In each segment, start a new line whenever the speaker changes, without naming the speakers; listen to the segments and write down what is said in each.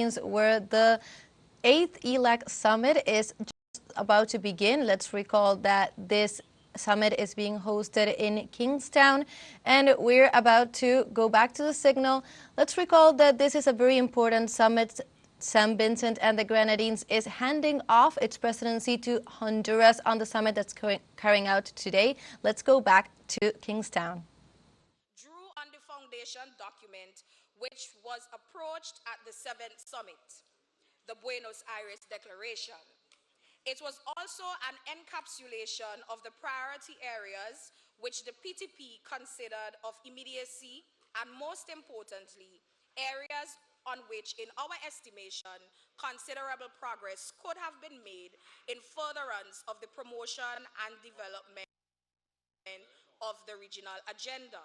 where the 8th CELAC Summit is just about to begin. Let's recall that this summit is being hosted in Kingstown, and we're about to go back to the signal. Let's recall that this is a very important summit. Vincent and the Grenadines is handing off its presidency to Honduras on the summit that's carrying out today. Let's go back to Kingstown.
Drew on the foundation document which was approached at the VIII Summit, the Buenos Aires Declaration. It was also an encapsulation of the priority areas which the PTP considered of immediacy and, most importantly, areas on which, in our estimation, considerable progress could have been made in furtherance of the promotion and development of the regional agenda.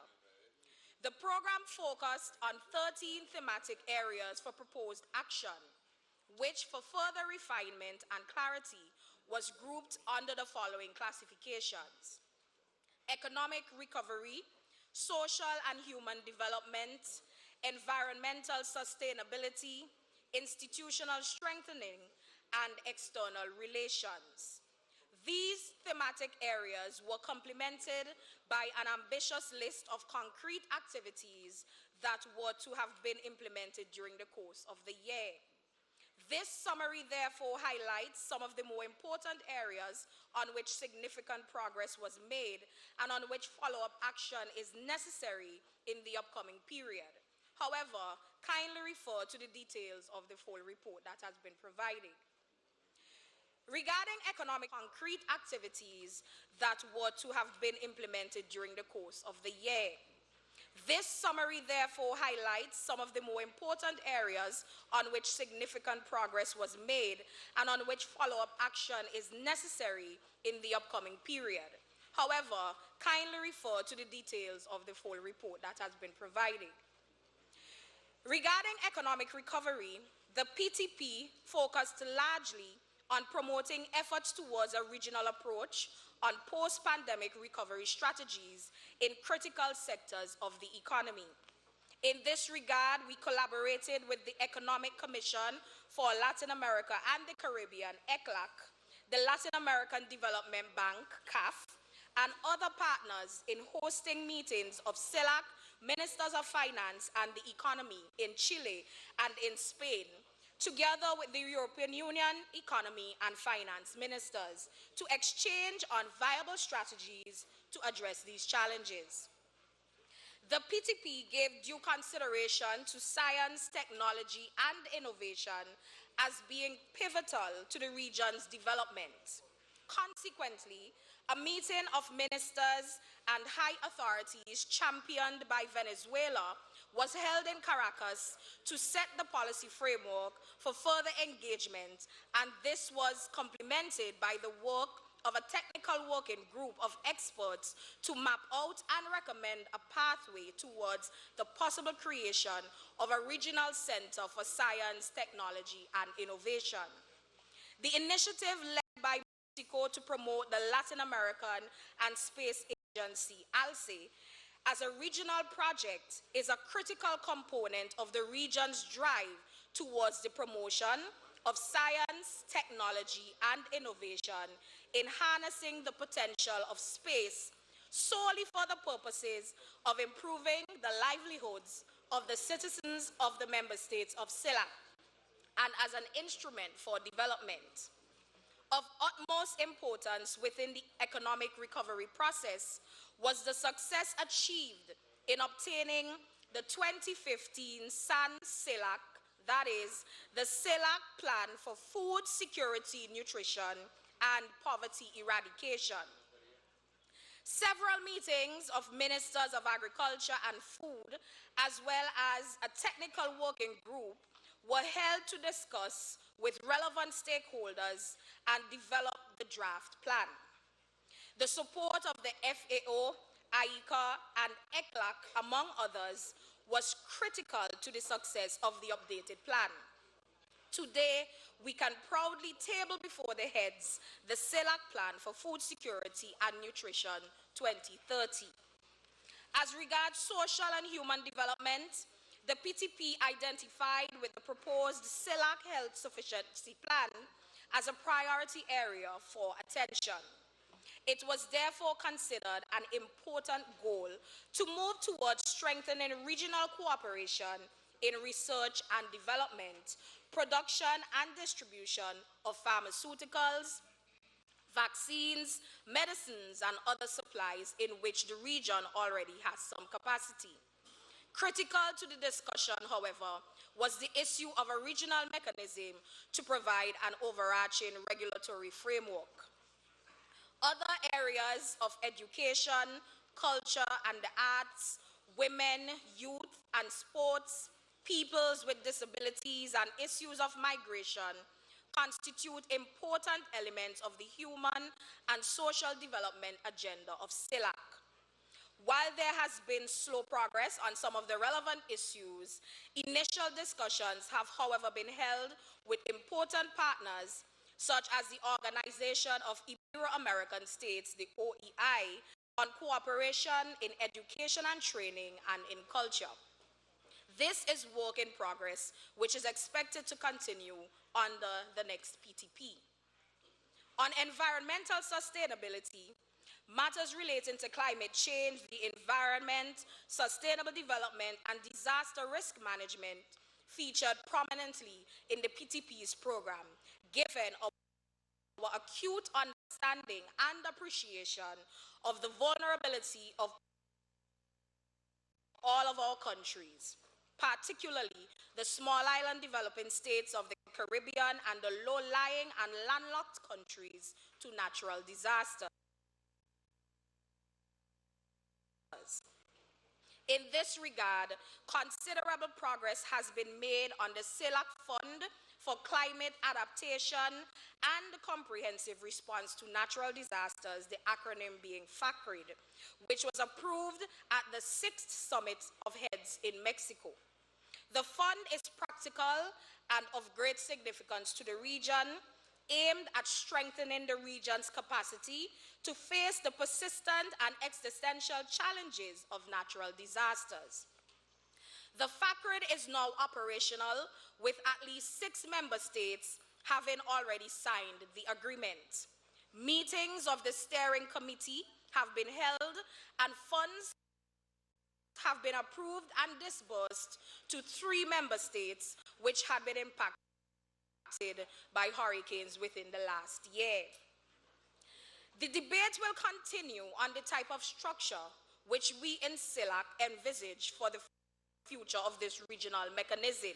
The program focused on 13 thematic areas for proposed action, which for further refinement and clarity was grouped under the following classifications: economic recovery, social and human development, environmental sustainability, institutional strengthening, and external relations. These thematic areas were complemented by an ambitious list of concrete activities that were to have been implemented during the course of the year. This summary therefore highlights some of the more important areas on which significant progress was made and on which follow-up action is necessary in the upcoming period. However, kindly refer to the details of the full report that has been provided. Regarding economic concrete activities that were to have been implemented during the course of the year, this summary therefore highlights some of the more important areas on which significant progress was made and on which follow-up action is necessary in the upcoming period. However, kindly refer to the details of the full report that has been provided. Regarding economic recovery, the PTP focused largely on promoting efforts towards a regional approach on post-pandemic recovery strategies in critical sectors of the economy. In this regard, we collaborated with the Economic Commission for Latin America and the Caribbean, ECLAC, the Latin American Development Bank, CAF, and other partners in hosting meetings of CELAC, Ministers of Finance and the Economy in Chile and in Spain, together with the European Union Economy and Finance Ministers, to exchange on viable strategies to address these challenges. The PTP gave due consideration to science, technology, and innovation as being pivotal to the region's development. Consequently, a meeting of ministers and high authorities championed by Venezuela was held in Caracas to set the policy framework for further engagement, and this was complemented by the work of a technical working group of experts to map out and recommend a pathway towards the possible creation of a regional center for science, technology, and innovation. The initiative led by Mexico to promote the Latin American and Space Agency, ALCE, as a regional project is a critical component of the region's drive towards the promotion of science, technology, and innovation in harnessing the potential of space solely for the purposes of improving the livelihoods of the citizens of the member states of CELAC and as an instrument for development. Of utmost importance within the economic recovery process was the success achieved in obtaining the 2015 CELAC, that is, the CELAC Plan for Food Security, Nutrition, and Poverty Eradication. Several meetings of ministers of agriculture and food, as well as a technical working group, were held to discuss with relevant stakeholders and develop the draft plan. The support of the FAO, IECA, and ECLAC, among others, was critical to the success of the updated plan. Today, we can proudly table before the heads the CELAC Plan for Food Security and Nutrition 2030. As regards social and human development, the PTP identified with the proposed CELAC Health Sufficiency Plan as a priority area for attention. It was therefore considered an important goal to move towards strengthening regional cooperation in research and development, production and distribution of pharmaceuticals, vaccines, medicines, and other supplies in which the region already has some capacity. Critical to the discussion, however, was the issue of a regional mechanism to provide an overarching regulatory framework. Other areas of education, culture and the arts, women, youth and sports, peoples with disabilities and issues of migration constitute important elements of the human and social development agenda of CELAC. While there has been slow progress on some of the relevant issues, initial discussions have, however, been held with important partners such as the Organization of Ibero-American States, the OEI, on cooperation in education and training and in culture. This is work in progress, which is expected to continue under the next PTP. On environmental sustainability, matters relating to climate change, the environment, sustainable development, and disaster risk management featured prominently in the PTP's program, given our acute understanding and appreciation of the vulnerability of all of our countries, particularly the small island developing states of the Caribbean and the low-lying and landlocked countries to natural disasters. In this regard, considerable progress has been made on the CELAC Fund for Climate Adaptation and Comprehensive Response to Natural Disasters, the acronym being FACRID, which was approved at the VIII Summit of Heads in Mexico. The fund is practical and of great significance to the region, aimed at strengthening the region's capacity to face the persistent and existential challenges of natural disasters. The FACRID is now operational, with at least 6 member states having already signed the agreement. Meetings of the steering committee have been held, and funds have been approved and disbursed to 3 member states which had been impacted by hurricanes within the last year. The debate will continue on the type of structure which we in CELAC envisage for the future of this regional mechanism.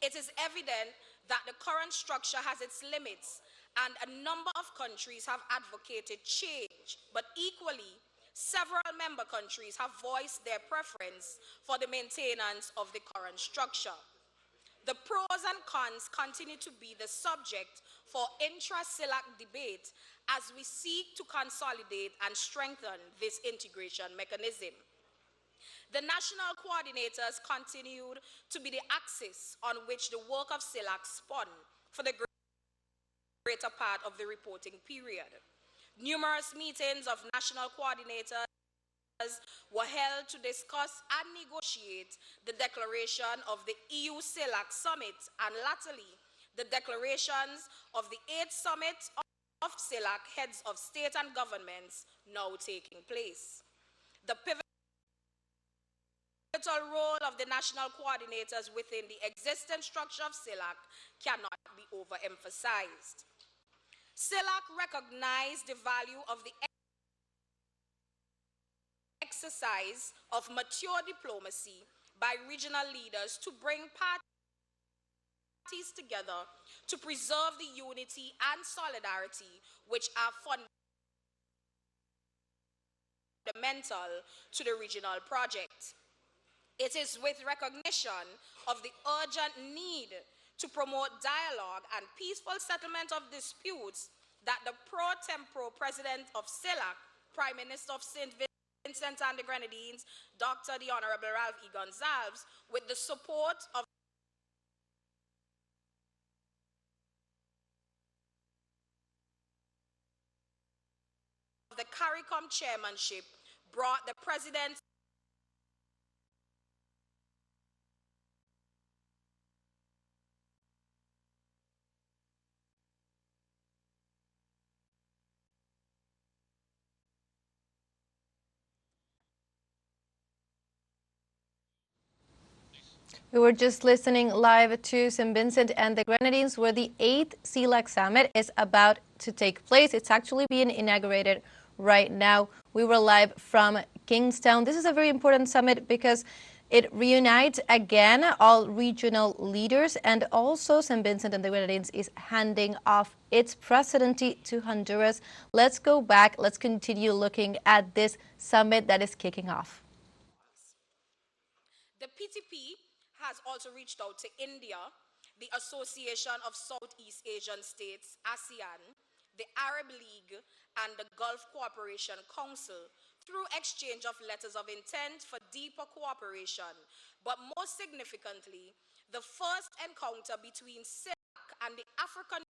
It is evident that the current structure has its limits, and a number of countries have advocated change, but equally, several member countries have voiced their preference for the maintenance of the current structure. The pros and cons continue to be the subject for intra-CELAC debate as we seek to consolidate and strengthen this integration mechanism. The national coordinators continued to be the axis on which the work of CELAC spun for the greater part of the reporting period. Numerous meetings of national coordinators were held to discuss and negotiate the declaration of the EU CELAC Summit and latterly the declarations of the VIII Summit of CELAC heads of state and governments now taking place. The pivotal role of the national coordinators within the existing structure of CELAC cannot be overemphasized. CELAC recognized the value of the exercise of mature diplomacy by regional leaders to bring parties together to preserve the unity and solidarity which are fundamental to the regional project. It is with recognition of the urgent need to promote dialogue and peaceful settlement of disputes that the pro tempore president of CELAC, Prime Minister of St. Vincent and the Grenadines, Dr. the Honorable Ralph E. Gonsalves, with the support of the CARICOM chairmanship, brought the president
We were just listening live to St. Vincent and the Grenadines, where the 8th CELAC Summit is about to take place. It's actually being inaugurated right now. We were live from Kingstown. This is a very important summit because it reunites again all regional leaders, and also St. Vincent and the Grenadines is handing off its presidency to Honduras. Let's go back. Let's continue looking at this summit that is kicking off.
The PTP has also reached out to India, the Association of Southeast Asian States, ASEAN, the Arab League, and the Gulf Cooperation Council through exchange of letters of intent for deeper cooperation. But most significantly, the first encounter between CELAC and the African